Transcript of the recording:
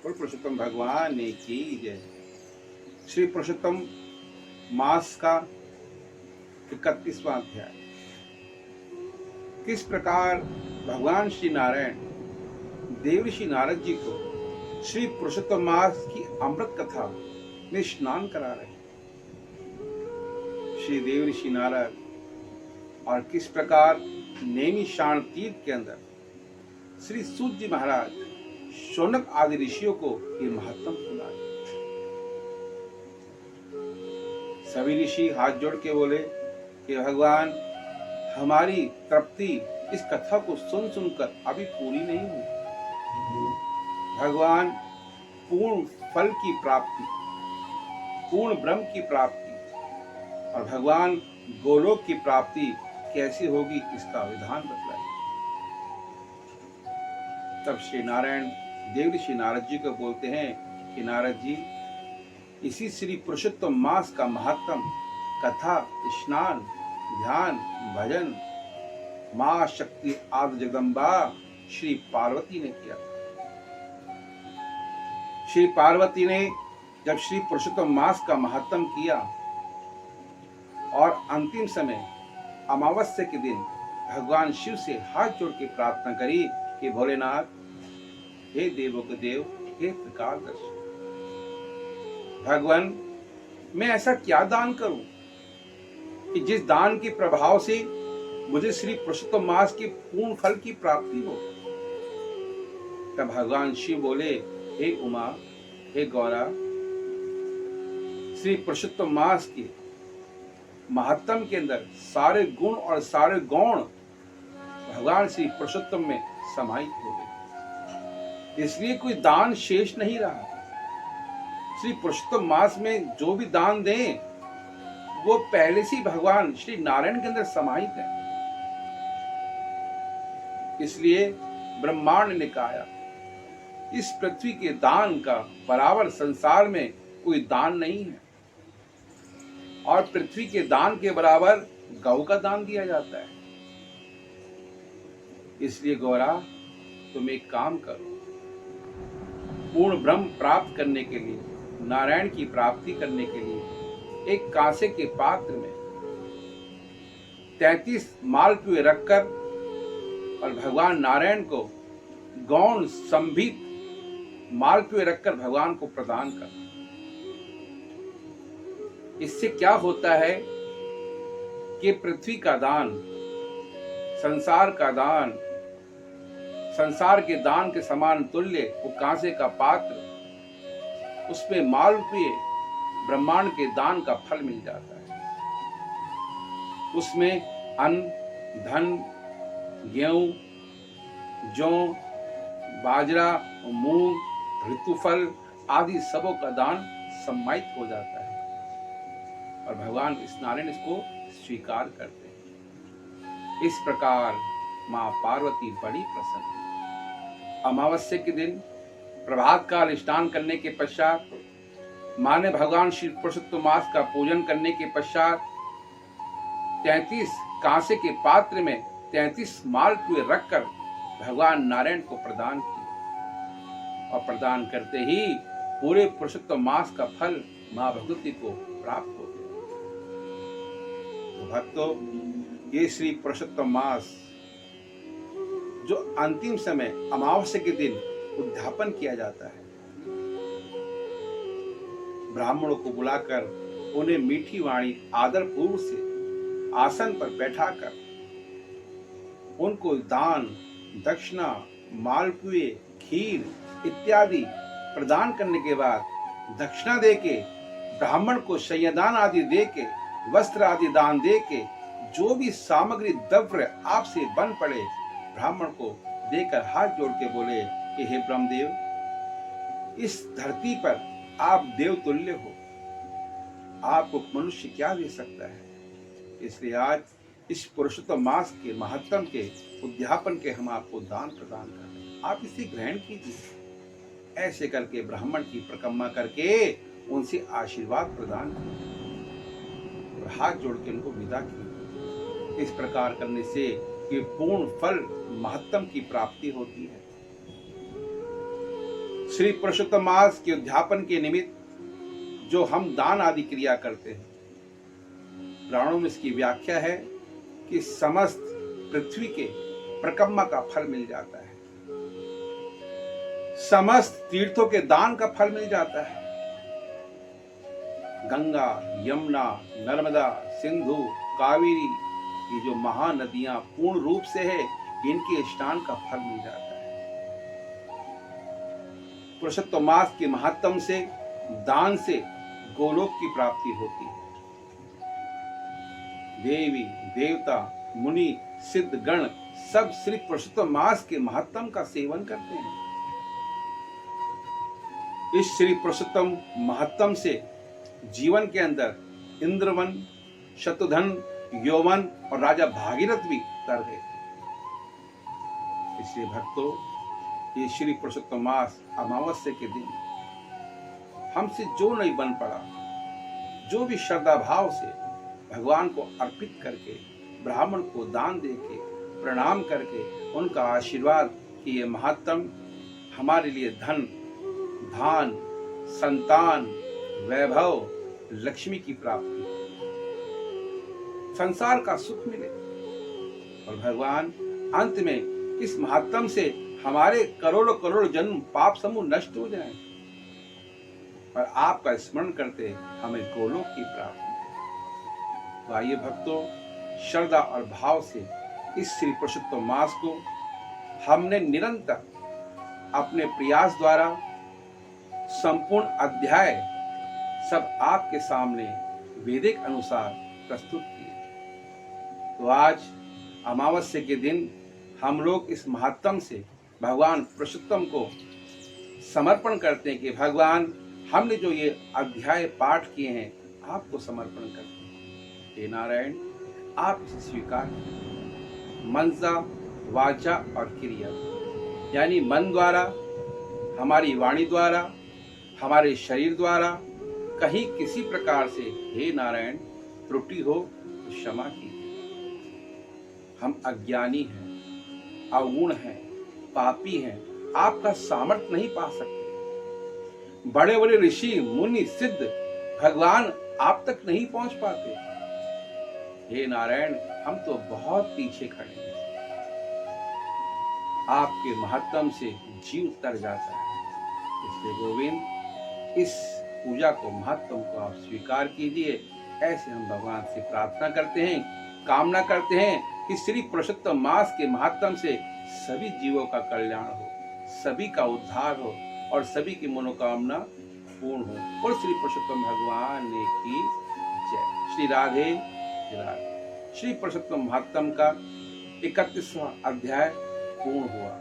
और पुरुषोत्तम भगवान ने की जय। श्री पुरुषोत्तम मास का 31वां अध्याय। किस प्रकार भगवान श्री नारायण देवर्षि नारद जी को श्री पुरुषोत्तम मास की अमृत कथा में स्नान करा रहे हैं। श्री देवर्षि नारद और किस प्रकार नैमिषारण्य तीर्थ के अंदर श्री सूत जी महाराज शौनक आदि ऋषियों को ये महत्तम सुनाए। सभी ऋषि हाथ जोड़ के बोले कि भगवान, हमारी तृप्ति इस कथा को सुन सुनकर अभी पूरी नहीं हुई। भगवान, पूर्ण फल की प्राप्ति, पूर्ण ब्रह्म की प्राप्ति और भगवान गोलोक की प्राप्ति कैसी होगी, इसका विधान बतलाइए। तब श्री नारायण देवर्षि नारद जी को बोलते हैं कि नारद जी, इसी श्री पुरुषोत्तम मास का महत्तम कथा, स्नान, ध्यान, भजन मां शक्ति आदि जगदम्बा श्री पार्वती ने किया था। श्री पार्वती ने जब श्री पुरुषोत्तम मास का महत्तम किया और अंतिम समय अमावस्या के दिन भगवान शिव से हाथ जोड़ के प्रार्थना करी कि भोलेनाथ, हे देवों के देव, हे प्रकारदर्शी, भगवान, मैं ऐसा क्या दान करूं कि जिस दान के प्रभाव से मुझे श्री पुरुषोत्तम मास के पूर्ण फल की प्राप्ति हो। तब भगवान शिव बोले, हे उमा, हे गौरा, श्री पुरुषोत्तम मास के महत्तम के अंदर सारे गुण और सारे गौण भगवान श्री पुरुषोत्तम में समाहित हो गए, इसलिए कोई दान शेष नहीं रहा। श्री पुरुषोत्तम मास में जो भी दान दें वो पहले से भगवान श्री नारायण के अंदर समाहित है। इसलिए ब्रह्मांड ने कहा, इस पृथ्वी के दान का बराबर संसार में कोई दान नहीं है और पृथ्वी के दान के बराबर गौ का दान दिया जाता है। इसलिए गौरा, तुम एक काम करो, पूर्ण ब्रह्म प्राप्त करने के लिए, नारायण की प्राप्ति करने के लिए एक कांसे के पात्र में 33 मालपुए रखकर और भगवान नारायण को गौण संभित मालपुए रखकर भगवान को प्रदान कर। इससे क्या होता है कि पृथ्वी का दान, संसार का दान, संसार के दान के समान तुल्य वो कांसे का पात्र, उसमें मालपुए ब्रह्मांड के दान का फल मिल जाता है। उसमें अन्न, धन, गेहूं, जौ, बाजरा, मूंग, ऋतुफल आदि सबों का दान सम्मानित हो जाता है और भगवान इस नारायण इसको स्वीकार करते हैं। इस प्रकार मां पार्वती बड़ी प्रसन्न। अमावस्या के दिन प्रभात काल स्नान करने के पश्चात मां ने भगवान श्री पुरुषोत्तम मास का पूजन करने के पश्चात 33 कांसे के पात्र में 33 मालपुए रखकर भगवान नारायण को प्रदान किया और प्रदान करते ही पूरे पुरुषोत्तम मास का फल मां भगवती को प्राप्त हो गया। तो भक्तों, ये श्री पुरुषोत्तम मास जो अंतिम समय अमावस्या के दिन उद्यापन किया जाता है, ब्राह्मणों को बुलाकर उन्हें मीठी वाणी आदर पूर्व से आसन पर बैठाकर उनको दान, दक्षिणा, मालपुए, खीर इत्यादि प्रदान करने के बाद दक्षिणा देके, ब्राह्मण को शय्यादान आदि देके, वस्त्र आदि दान देके, जो भी सामग्री द्रव्य आपसे बन पड़े ब्राह्मण को देकर हाथ जोड़ के बोले कि हे ब्रह्मदेव, इस धरती पर आप देव तुल्य हो, आपको मनुष्य क्या दे सकता है। इसलिए आज इस पुरुषोत्तम मास के महत्तम के उद्यापन के हम आपको दान प्रदान कर रहे हैं, आप इसे ग्रहण कीजिए। ऐसे करके ब्राह्मण की परिक्रमा करके उनसे आशीर्वाद प्रदान किए और हाथ जोड़ के उनको विदा किए। इस प्रकार करने से ये पूर्ण फल महत्तम की प्राप्ति होती है। श्री पुरुषोत्तम मास के उद्यापन के निमित्त जो हम दान आदि क्रिया करते हैं, पुराणों में इसकी व्याख्या है कि समस्त पृथ्वी के प्रकम्मा का फल मिल जाता है, समस्त तीर्थों के दान का फल मिल जाता है। गंगा, यमुना, नर्मदा, सिंधु, कावेरी, ये जो महानदियां पूर्ण रूप से है, इनके स्नान का फल मिल जाता है। पुरुषोत्तम मास के महात्म से, दान से गोलोक की प्राप्ति होती है। देवी देवता मुनि सिद्ध गण सब श्री पुरुषोत्तम मास के महात्म का सेवन करते हैं। इस श्री पुरुषोत्तम महात्म से जीवन के अंदर इंद्रवन, शत्रुधन, यौवन और राजा भागीरथ भी तर गए थे। इसलिए भक्तों, ये श्री पुरुषोत्तम मास अमावस्या के दिन हमसे जो नहीं बन पड़ा, जो भी श्रद्धा भाव से भगवान को अर्पित करके, ब्राह्मण को दान देके, प्रणाम करके उनका आशीर्वाद कि ये महात्म हमारे लिए धन, धान, संतान, वैभव, लक्ष्मी की प्राप्ति, संसार का सुख मिले और भगवान अंत में इस महात्म से हमारे करोड़ों करोड़ जन्म पाप समूह नष्ट हो जाएं और आपका स्मरण करते हमें गोलोक की प्राप्ति। तो आइए भक्तों, श्रद्धा और भाव से इस श्री पुरुषोत्तम मास को हमने निरंतर अपने प्रयास द्वारा संपूर्ण अध्याय सब आपके सामने वैदिक अनुसार प्रस्तुत किए। तो आज अमावस्या के दिन हम लोग इस महात्म से भगवान पुरुषोत्तम को समर्पण करते हैं कि भगवान, हमने जो ये अध्याय पाठ किए हैं आपको समर्पण करते हैं। हे नारायण, आप इसे स्वीकार करें। मनसा, वाचा और क्रिया, यानी मन द्वारा, हमारी वाणी द्वारा, हमारे शरीर द्वारा कहीं किसी प्रकार से हे नारायण त्रुटि हो तो क्षमा कीजिए। हम अज्ञानी हैं, अवगुण हैं, पापी हैं, आपका सामर्थ्य नहीं पा सकते। बड़े बड़े ऋषि मुनि सिद्ध भगवान आप तक नहीं पहुंच पाते। हे नारायण, हम तो बहुत पीछे खड़े हैं। आपके महात्म से जीव तर जाता है। इसलिए गोविंद, इस पूजा को, महत्व को आप स्वीकार कीजिए। ऐसे हम भगवान से प्रार्थना करते हैं, कामना करते हैं कि श्री पुरुषोत्तम मास के महात्म से सभी जीवों का कल्याण हो, सभी का उद्धार हो और सभी की मनोकामना पूर्ण हो। और श्री पुरुषोत्तम भगवान ने की जय। श्री राधे राधे। श्री पुरुषोत्तम महात्म का 31वां अध्याय पूर्ण हुआ।